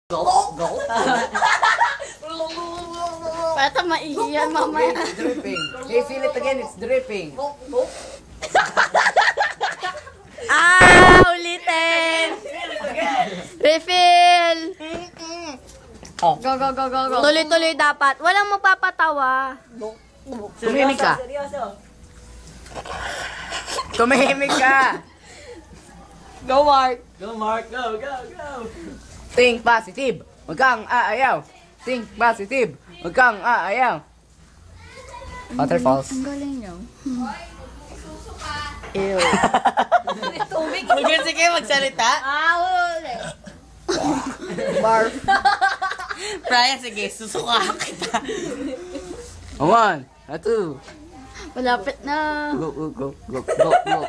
Go! Go! Bata maihiyan mamaya. It's dripping. Hey, feel it again, it's dripping. Ulitin! Refill! Oh. Go, go, go, go, go. Tuloy-tuloy dapat. Walang magpapatawa. Tumihimik ka. Tumihimik ka. Go, Mark. Go, Mark! Go, go, go! Think positive. Huwag kang aayaw. Think positive. Huwag kang aayaw. Waterfalls. Ang galing niyo. Ew. Huwag sige magsalita. Uli. Barf. Brian, sige, susuka kita. 1, 2. Malapit na. Go, go, go, go, go, go.